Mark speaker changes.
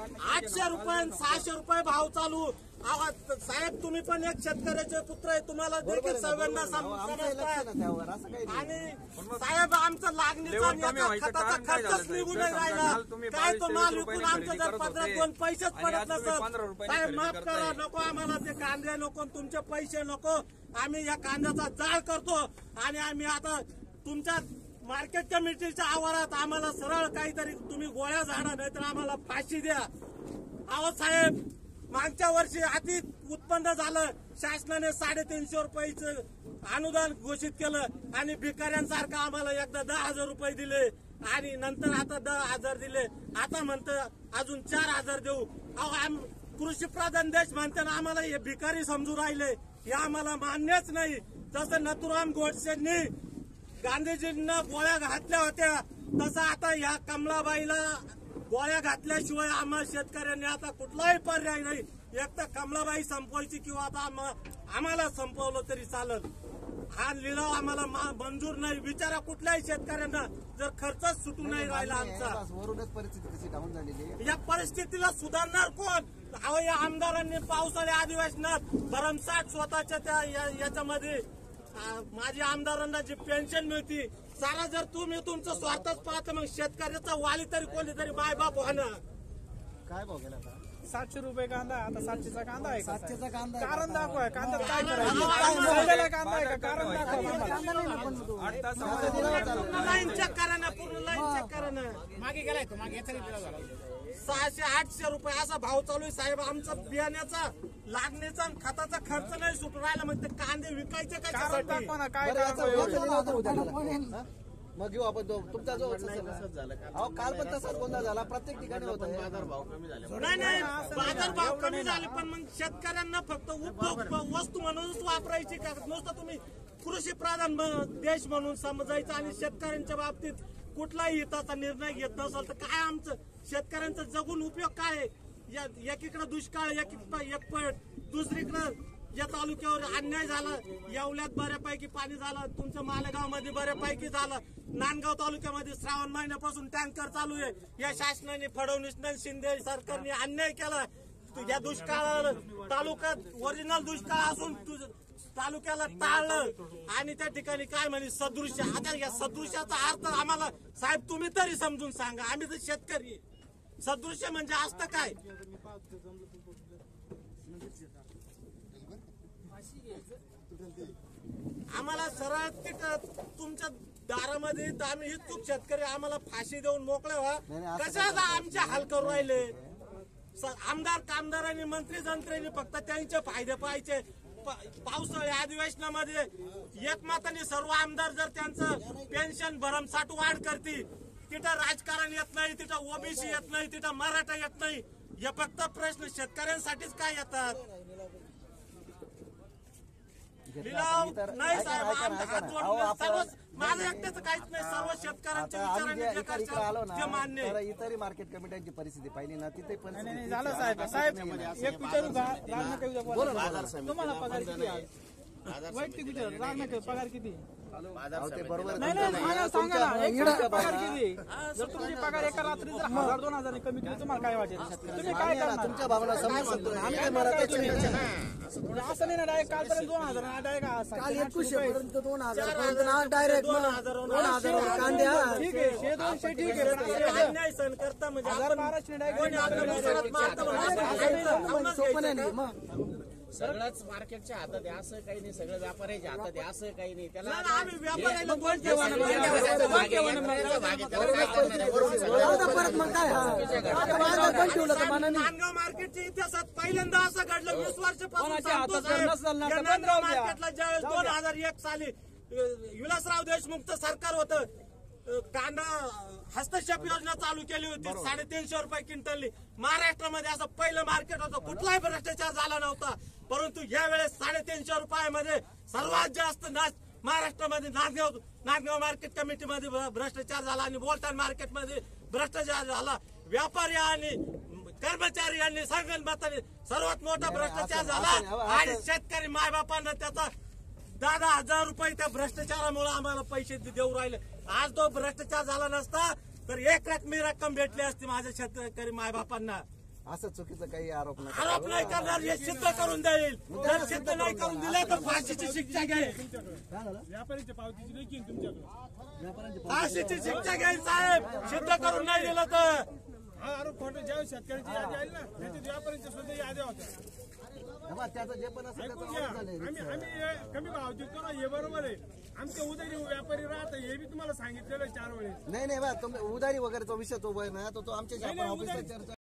Speaker 1: 800 रुपये 600 रुपये भाव चालू। साहेब तुम्ही पण एक शेतकऱ्याचे पुत्र आहे, तुम्हाला देखील संवेदना समजतात। आणि साहेब आमचं लागणीचा खताचा खर्चच निघून नाही राहिला, काय तो माल विकून आमच्या जर पदरात 2 पैसेच पडत नसत। साहेब माफ करा, नको आम्हाला ते कांदे नको, तुमचे पैसे नको, आम्ही या कांद्याचा जाळ करतो। आणि आम्ही आता तुमच्या मार्केट कमिटीच्या आवारात आम्हाला सरळ काहीतरी तुम्ही गोळ्या झाडा, नाहीतर आम्हाला फाशी द्या। अहो साहेब, मागच्या वर्षी अति उत्पन्न झालं, शासनाने 350 रुपयाचं अनुदान घोषित केलं आणि भिकाऱ्यांसारखं आम्हाला एकदा 10,000 रुपये दिले आणि नंतर आता 10,000 दिले, आता म्हणतं अजून 4,000 देऊ। अहो कृषी प्रधान देश म्हणते ना, आम्हाला हे भिकारी समजू राहिले, हे आम्हाला मान्यच नाही। जसं नथुराम गोडसेंनी गांधीजींना गोळ्या घातल्या होत्या, तसं आता या कमलाबाईला गोळ्या घातल्याशिवाय आम्हाला शेतकऱ्यांनी आता कुठलाही पर्याय नाही। एक तर कमलाबाई संपवायची किंवा आता आम्हाला संपवलं तरी चालत। हा लिलाव आम्हाला मंजूर नाही। विचारा कुठल्याही शेतकऱ्यांना, जर खर्चच सुटून नाही राहिला आमचा,
Speaker 2: वरूनच परिस्थिती कशी डाऊन झालेली।
Speaker 1: या परिस्थितीला सुधारणार कोण? अहो या आमदारांनी पावसाळ्या अधिवेशनात भरमसाठ स्वतःच्या त्या याच्यामध्ये माझ्या आमदारांना जी पेन्शन मिळती, सारा जर तुम्ही तुमचं स्वार्थच पाहता, मग शेतकऱ्याचा वाली तरी कोणीतरी मायबाप होणार।
Speaker 2: काय भाव गेला?
Speaker 3: 700 रुपये कांदा, आता 700चा कांदा आहे।
Speaker 2: 700चा कांदा
Speaker 3: कारण दाखवा, कांदा काय करायचं? कांदा आहे का? कारण दाखवा।
Speaker 1: पूर्ण लाईन चेक करा ना, पूर्ण लाईन चेक करा ना।
Speaker 3: मागे गेलाय तो, मागे
Speaker 1: 600-800 रुपये असा भाव चालू आहे साहेब। आमचा बियाण्याचा लागणीचा खताचा खर्च नाही सुटून राहिला, मग ते कांदे विकायचे कशासाठी?
Speaker 2: मग घेऊ आपण तुमचा जो अहो काल पण तसाच गोंधळ झाला, प्रत्येक ठिकाणी होत आहे।
Speaker 1: नाही बाजार भाव कमी झाले, पण मग शेतकऱ्यांना फक्त उपभोग वस्तू म्हणूनच वापरायची का? नुसतं तुम्ही कृषी प्रधान देश म्हणून समजायचं आणि शेतकऱ्यांच्या बाबतीत कुठलाही हिताचा निर्णय घेत नसाल तर काय आमचं शेतकऱ्यांचा जगून उपयोग काय? एकीकडे दुष्काळ, एक पट, दुसरीकडे या तालुक्यावर अन्याय झाला, येवल्यात बऱ्यापैकी पाणी झालं, तुमच्या मालेगाव मध्ये बऱ्यापैकी झालं, नांदगाव तालुक्यामध्ये श्रावण महिन्यापासून टँकर चालू आहे। या शासनाने, फडणवीस शिंदे सरकारने अन्याय केला। या दुष्काळ तालुक्यात ओरिजिनल दुष्काळ असून तालुक्याला टाळलं आणि त्या ठिकाणी काय म्हणे सदृश्य। आता या सदृश्याचा अर्थ आम्हाला साहेब तुम्ही तरी समजून सांगा, आम्ही तर शेतकरी। सदृश्य म्हणजे असतं काय? आम्हाला सरळ तिथं तुमच्या दारामध्ये आम्ही इच्छुक शेतकरी, आम्हाला फाशी देऊन मोकळे व्हा। कशाला आमचे हाल करू राहिले? आमदार कामदारांनी, मंत्री जंत्र्यांनी फक्त त्यांचे फायदे पाहायचे। पावसाळ्या अधिवेशनामध्ये एकमताने सर्व आमदार जर त्यांचं पेन्शन भरमसाठ वाढ करतील, तिथं राजकारण येत नाही, तिथं ओबीसी येत नाही, तिथं मराठा येत नाही। हे फक्त प्रश्न शेतकऱ्यांसाठीच काय येतात? लिलाव नाही साहेब, माझं एकट्याचं काहीच नाही, सर्व शेतकऱ्यांच्या विचाराने जे करतात ते मान्य आहे।
Speaker 2: इतरही मार्केट कमिट्यांची परिस्थिती पाहिली ना, तिथे परिस्थिती
Speaker 3: झालं साहेब। साहेब एक विचारू तुम्हाला पगार किती आहे? वैयक्तिक विचार, पगार किती?
Speaker 2: बरोबर
Speaker 3: नाही सांगा ना, पगार किती? जर तुमची पगार एका रात्री जर 1000-2000 कमी केली तुम्हाला काय वाटेल? तुम्ही काय करणार?
Speaker 2: तुमच्या भावना समजून
Speaker 3: असं नाही ना, डायरेक्ट कालपर्यंत 2000 डायरेक्ट
Speaker 2: 2100 पर्यंत 2000 डायरेक्ट 2000 कांदे।
Speaker 3: ठीक आहे, 200 ठीक आहे,
Speaker 1: अन्याय सहन करता म्हणजे
Speaker 3: 1200
Speaker 4: सगळंच मार्केटच्या हातात आहे असं काही नाही, सगळं व्यापाऱ्याच्या हातात आहे असं काही नाही। त्याला
Speaker 1: आम्ही व्यापाऱ्याला कोण नांदगाव मार्केटच्या इतिहासात पहिल्यांदा असं घडलं 20 वर्षापासून मार्केटला ज्यावेळेस 2001 साली विलासराव देशमुखचं सरकार होतं, कांदा हस्तक्षेप योजना चालू केली होती, 350 रुपये क्विंटलनी। महाराष्ट्रामध्ये असं पहिलं मार्केट होतं, कुठलाही भ्रष्टाचार झाला नव्हता, परंतु यावेळेस 350 रुपयामध्ये सर्वात जास्त महाराष्ट्रामध्ये नांदगाव मार्केट कमिटीमध्ये भ्रष्टाचार झाला आणि बोलतान मार्केटमध्ये भ्रष्टाचार झाला। व्यापारी आणि कर्मचारी यांनी संगनमताने सर्वात मोठा भ्रष्टाचार झाला आणि शेतकरी मायबापांना त्याचा 10,000 रुपये त्या भ्रष्टाचारामुळे आम्हाला पैसे देऊ राहिले। आज तो भ्रष्टाचार झाला नसता तर 1 रकमी रक्कम भेटली असती माझ्या शेतकरी मायबापांना।
Speaker 2: असं चुकीचं काही आरोप नाही
Speaker 1: आरोप नाही करणार हे सिद्ध करून देईल जर सिद्ध नाही करून दिलं तर फाशीची शिक्षा घ्याईल
Speaker 2: काय झालं
Speaker 3: व्यापाऱ्यांच्या पावतीची देखील तुमच्याकडे
Speaker 2: व्यापाऱ्यांचे
Speaker 1: फाशीची शिक्षा घ्याईल साहेब सिद्ध करून नाही दिलं तर
Speaker 3: हा आरोप खोटं ज्यावेळेस शेतकऱ्यांची यादी आली ना त्याच्यात व्यापाऱ्यांच्या सुद्धा याद्या होत्या
Speaker 2: तेव्हा त्याचं जे पण असेल
Speaker 3: ऐकून
Speaker 2: त्याचं
Speaker 3: घ्या
Speaker 2: आरोप झाले
Speaker 3: आम्ही कमी भाव देतो ना हे बरोबर आहे आमच्या उदरी व्यापारी राहतात हे बी तुम्हाला सांगितलेलं 4 वेळेस
Speaker 2: नाही नाही बा तुम्ही उधारी वगैरेचा विषय तो आहे ना तो आमच्या
Speaker 3: नाही,
Speaker 2: ऑफिसला
Speaker 3: उधारी-
Speaker 2: चर्चा